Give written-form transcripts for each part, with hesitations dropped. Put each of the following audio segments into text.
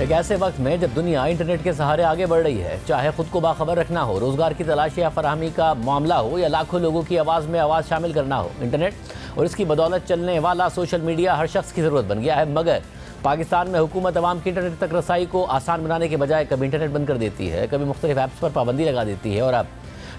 एक ऐसे वक्त में जब दुनिया इंटरनेट के सहारे आगे बढ़ रही है, चाहे खुद को बाखबर रखना हो, रोजगार की तलाश या फराहमी का मामला हो, या लाखों लोगों की आवाज़ में आवाज़ शामिल करना हो, इंटरनेट और इसकी बदौलत चलने वाला सोशल मीडिया हर शख्स की ज़रूरत बन गया है। मगर पाकिस्तान में हुकूमत अवाम की इंटरनेट तक रसाई को आसान बनाने के बजाय कभी इंटरनेट बंद कर देती है, कभी मुख्तलिफ ऐप्स पर पाबंदी लगा देती है। और अब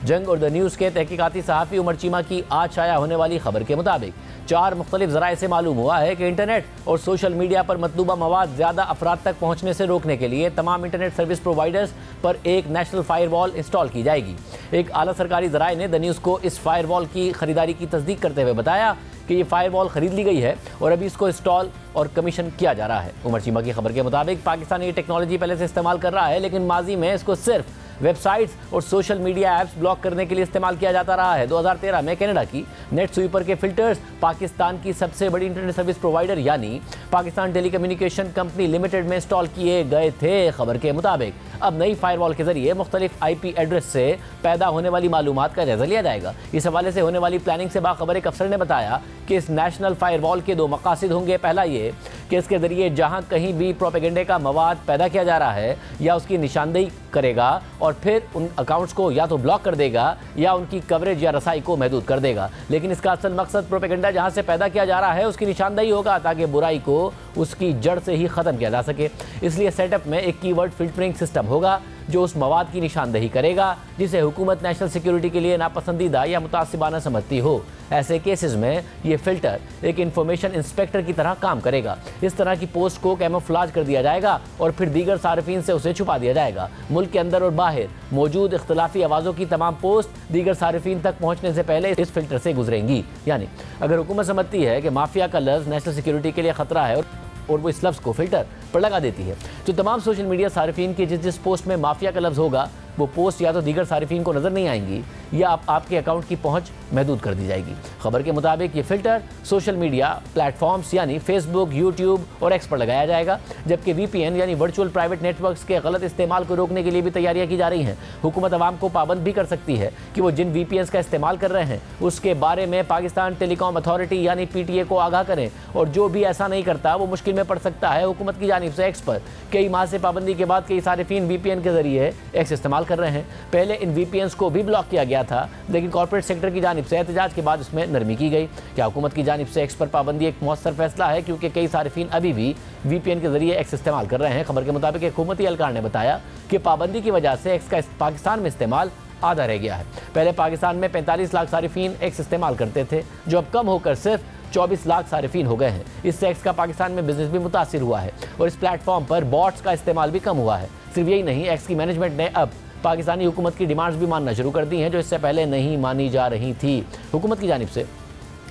जंग और द न्यूज़ के तहकीकाती सहाफ़ी उमर चीमा की आज शाया होने वाली खबर के मुताबिक 4 मुख्तलिफ ज़राए से मालूम हुआ है कि इंटरनेट और सोशल मीडिया पर मतलूबा मवाद ज़्यादा अफराद तक पहुँचने से रोकने के लिए तमाम इंटरनेट सर्विस प्रोवाइडर्स पर एक नेशनल फायरवॉल इंस्टॉल की जाएगी। एक आला सरकारी ज़राए ने द न्यूज़ को इस फायरवॉल की खरीदारी की तस्दीक करते हुए बताया कि ये फायरवॉल खरीद ली गई है और अभी इसको इंस्टॉल और कमीशन किया जा रहा है। उमर चीमा की खबर के मुताबिक पाकिस्तान ये टेक्नोलॉजी पहले से इस्तेमाल कर रहा है, लेकिन माजी में इसको सिर्फ वेबसाइट्स और सोशल मीडिया ऐप्स ब्लॉक करने के लिए इस्तेमाल किया जाता रहा है। 2013 में कनाडा की नेट स्वीपर के फिल्टर्स पाकिस्तान की सबसे बड़ी इंटरनेट सर्विस प्रोवाइडर यानी पाकिस्तान टेलीकम्युनिकेशन कंपनी लिमिटेड में इंस्टॉल किए गए थे। खबर के मुताबिक अब नई फायरवॉल के जरिए मुख्तलिफ IP एड्रेस से पैदा होने वाली मालूमात का जायजा लिया जाएगा। इस हवाले से होने वाली प्लानिंग से बाखबर एक अफसर ने बताया कि इस नेशनल फायरवॉल के 2 मकासद होंगे। पहला ये कि इसके जरिए जहां कहीं भी प्रोपेगेंडे का मवाद पैदा किया जा रहा है या उसकी निशानदेही करेगा और फिर उन अकाउंट्स को या तो ब्लॉक कर देगा या उनकी कवरेज या रसाई को महदूद कर देगा। लेकिन इसका असल मकसद प्रोपेगेंडा जहां से पैदा किया जा रहा है उसकी निशानदेही होगा, ताकि बुराई को उसकी जड़ से ही ख़त्म किया जा सके। इसलिए सेटअप में एक कीवर्ड फिल्टरिंग सिस्टम होगा जो उस मवाद की निशानदेही करेगा जिसे हुकूमत नेशनल सिक्योरिटी के लिए नापसंदीदा या मुतासिबाना समझती हो। ऐसे केसेस में ये फिल्टर एक इंफॉर्मेशन इंस्पेक्टर की तरह काम करेगा। इस तरह की पोस्ट को कैमोफ्लाज कर दिया जाएगा और फिर दीगर सार्फिन से उसे छुपा दिया जाएगा। मुल्क के अंदर और बाहर मौजूद इख्तलाफी आवाज़ों की तमाम पोस्ट दीगर सार्फिन तक पहुँचने से पहले इस फिल्टर से गुजरेंगी। यानी अगर हुकूमत समझती है कि माफिया का लफ्ज़ नेशनल सिक्योरिटी के लिए ख़तरा है और वो इस लफ्ज़ को फिल्टर पर लगा देती है, तो तमाम सोशल मीडिया सार्फिन की जिस पोस्ट में माफिया का लफ्ज़ होगा वो पोस्ट या तो दीगर सार्फिन को नज़र नहीं आएंगी या आपके अकाउंट की पहुंच महदूद कर दी जाएगी। खबर के मुताबिक ये फिल्टर सोशल मीडिया प्लेटफॉर्म्स यानी फेसबुक, यूट्यूब और एक्स पर लगाया जाएगा, जबकि VPN यानी वर्चुअल प्राइवेट नेटवर्क्स के गलत इस्तेमाल को रोकने के लिए भी तैयारियां की जा रही हैं। हुकूमत अवाम को पाबंद भी कर सकती है कि वो जिन VPNs का इस्तेमाल कर रहे हैं उसके बारे में पाकिस्तान टेलीकॉम अथॉरिटी यानी PTA को आगाह करें, और जो भी ऐसा नहीं करता वो मुश्किल में पड़ सकता है। हुकूमत की जानिब से एक्स पर कई माह से पाबंदी के बाद कई सारिफिन VPN के जरिए एक्स इस्तेमाल कर रहे हैं। पहले इन VPNs को भी ब्लॉक किया गया था, लेकिन कॉर्पोरेट सेक्टर की जानिब से एहतजाज के बाद इसमें नरमी की गई। क्या हुकूमत की जानिब से एक्स पर पाबंदी एक मौसर फैसला है, क्योंकि कई सारिफिन अभी भी VPN के जरिए एक्स इस्तेमाल कर रहे हैं। खबर के मुताबिक एक हुकूमती एहलकार ने बताया कि पाबंदी की वजह से एक्स का पाकिस्तान में इस्तेमाल आधा रह गया है। पहले पाकिस्तान में 45 लाख सारिफिन एक्स इस्तेमाल करते थे, जो अब कम होकर सिर्फ 24 लाख सारिफिन हो गए हैं। इससे एक्स का पाकिस्तान में बिजनेस भी मुतासिर हुआ है और इस प्लेटफॉर्म पर बॉट्स का इस्तेमाल भी कम हुआ है। सिर्फ यही नहीं, एक्स की मैनेजमेंट ने अब पाकिस्तानी हुकूमत की डिमांड्स भी मानना शुरू कर दी हैं, जो इससे पहले नहीं मानी जा रही थी। हुकूमत की जानिब से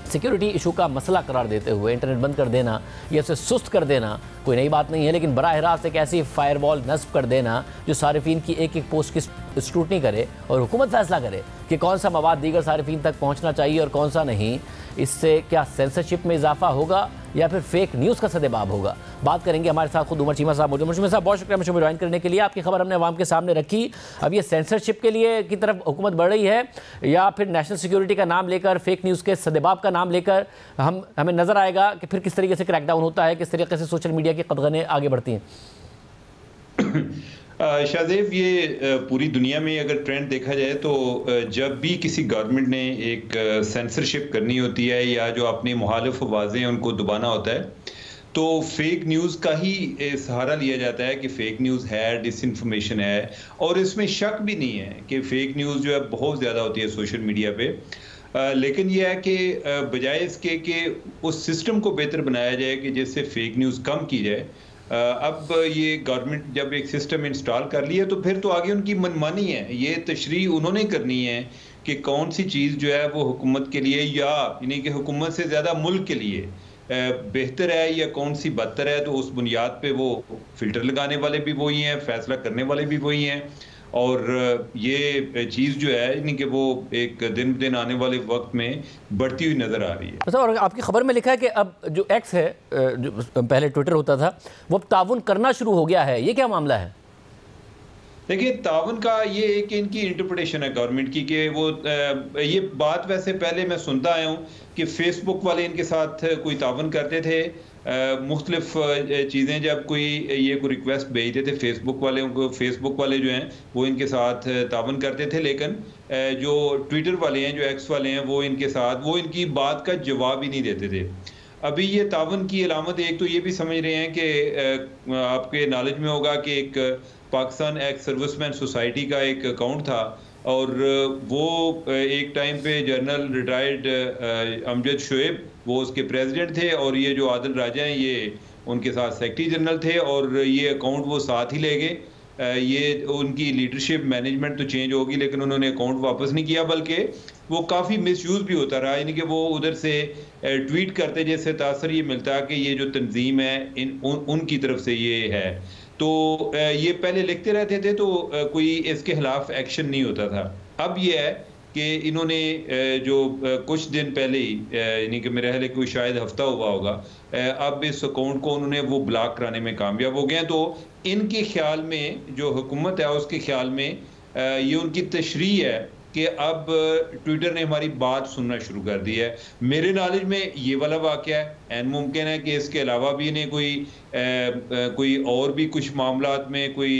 सिक्योरिटी इशू का मसला करार देते हुए इंटरनेट बंद कर देना या उसे सुस्त कर देना कोई नई बात नहीं है, लेकिन बराह रास्त एक ऐसी फायरवॉल नस्ब कर देना जो सारिफिन की एक पोस्ट की स्क्रूटनी करे और हुकूमत फैसला करे कि कौन सा मवाद दीगर सारिफिन तक पहुँचना चाहिए और कौन सा नहीं, इससे क्या सेंसरशिप में इजाफा होगा या फिर फेक न्यूज़ का सदेबाब होगा। बात करेंगे, हमारे साथ खुद उमर चीमा साहब मौजूद। उमर चीमा साहब, बहुत शुक्रिया मुझे ज्वाइन करने के लिए। आपकी खबर हमने अवाम के सामने रखी। अब ये सेंसरशिप के लिए की तरफ हुकूमत बढ़ रही है या फिर नेशनल सिक्योरिटी का नाम लेकर, फेक न्यूज़ के सदेबाब का नाम लेकर हमें नज़र आएगा कि फिर किस तरीके से क्रैकडाउन होता है, किस तरीके से सोशल मीडिया की कदगनें आगे बढ़ती हैं? शाहजेब, ये पूरी दुनिया में अगर ट्रेंड देखा जाए तो जब भी किसी गवर्नमेंट ने एक सेंसरशिप करनी होती है या जो अपनी मुखालिफ आवाज़ें हैं उनको दबाना होता है, तो फेक न्यूज़ का ही सहारा लिया जाता है कि फेक न्यूज़ है, डिसइंफॉर्मेशन है। और इसमें शक भी नहीं है कि फेक न्यूज़ जो है बहुत ज़्यादा होती है सोशल मीडिया पे। लेकिन यह है कि बजाय इसके कि उस सिस्टम को बेहतर बनाया जाए कि जिससे फेक न्यूज़ कम की जाए, अब ये गवर्नमेंट जब एक सिस्टम इंस्टॉल कर लिया तो फिर तो आगे उनकी मनमानी है। ये तशरीह उन्होंने करनी है कि कौन सी चीज़ जो है वो हुकूमत के लिए या यानी कि हुकूमत से ज़्यादा मुल्क के लिए बेहतर है या कौन सी बदतर है, तो उस बुनियाद पे वो फिल्टर लगाने वाले भी वही हैं, फैसला करने वाले भी वही हैं। और ये चीज़ जो है यानी कि वो एक दिन दिन आने वाले वक्त में बढ़ती हुई नज़र आ रही है। और आपकी खबर में लिखा है कि अब जो एक्स है, जो पहले ट्विटर होता था, वो अब ताउन करना शुरू हो गया है। ये क्या मामला है? देखिए, ताउन का ये एक इनकी इंटरप्रिटेशन है गवर्नमेंट की कि वो ये बात वैसे पहले मैं सुनता आया हूँ कि फेसबुक वाले इनके साथ कोई ताउन करते थे मुख्तलिफ चीज़ें जब ये कोई रिक्वेस्ट भेजते थे फेसबुक वाले जो हैं वो इनके साथ तावन करते थे, लेकिन जो ट्विटर वाले हैं, जो एक्स वाले हैं, वो इनकी बात का जवाब ही नहीं देते थे। अभी ये तावन की अलामत एक तो ये भी समझ रहे हैं कि आपके नॉलेज में होगा कि एक पाकिस्तान एक्स सर्विसमैन सोसाइटी का एक अकाउंट था और वो एक टाइम पे जनरल रिटायर्ड अमजद शोएब वो उसके प्रेसिडेंट थे और ये जो आदिल राजा हैं ये उनके साथ सेक्रेटरी जनरल थे और ये अकाउंट वो साथ ही ले गए। ये उनकी लीडरशिप मैनेजमेंट तो चेंज होगी लेकिन उन्होंने अकाउंट वापस नहीं किया, बल्कि वो काफ़ी मिसयूज़ भी होता रहा, यानी कि वो उधर से ट्वीट करते जैसे तासर ये मिलता कि ये जो तंजीम है उनकी तरफ से ये है। तो ये पहले लिखते रहते थे तो कोई इसके खिलाफ एक्शन नहीं होता था। अब ये है कि इन्होंने जो कुछ दिन पहले ही यानी कि मेरे ख्याल कोई शायद हफ्ता हुआ होगा, अब इस अकाउंट को उन्होंने वो ब्लॉक कराने में कामयाब हो गए। तो इनके ख्याल में जो हुकूमत है उसके ख्याल में ये उनकी तशरीह है कि अब ट्विटर ने हमारी बात सुनना शुरू कर दी है। मेरे नॉलेज में ये वाला वाक़या है, एन मुमकिन है कि इसके अलावा भी इन्हें कोई और भी कुछ मामलात में कोई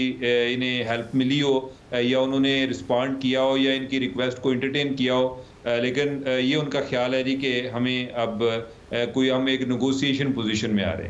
इन्हें हेल्प मिली हो या उन्होंने रिस्पॉन्ड किया हो या इनकी रिक्वेस्ट को एंटरटेन किया हो, लेकिन ये उनका ख्याल है जी कि हमें अब हम एक नेगोशिएशन पोजीशन में आ रहे हैं।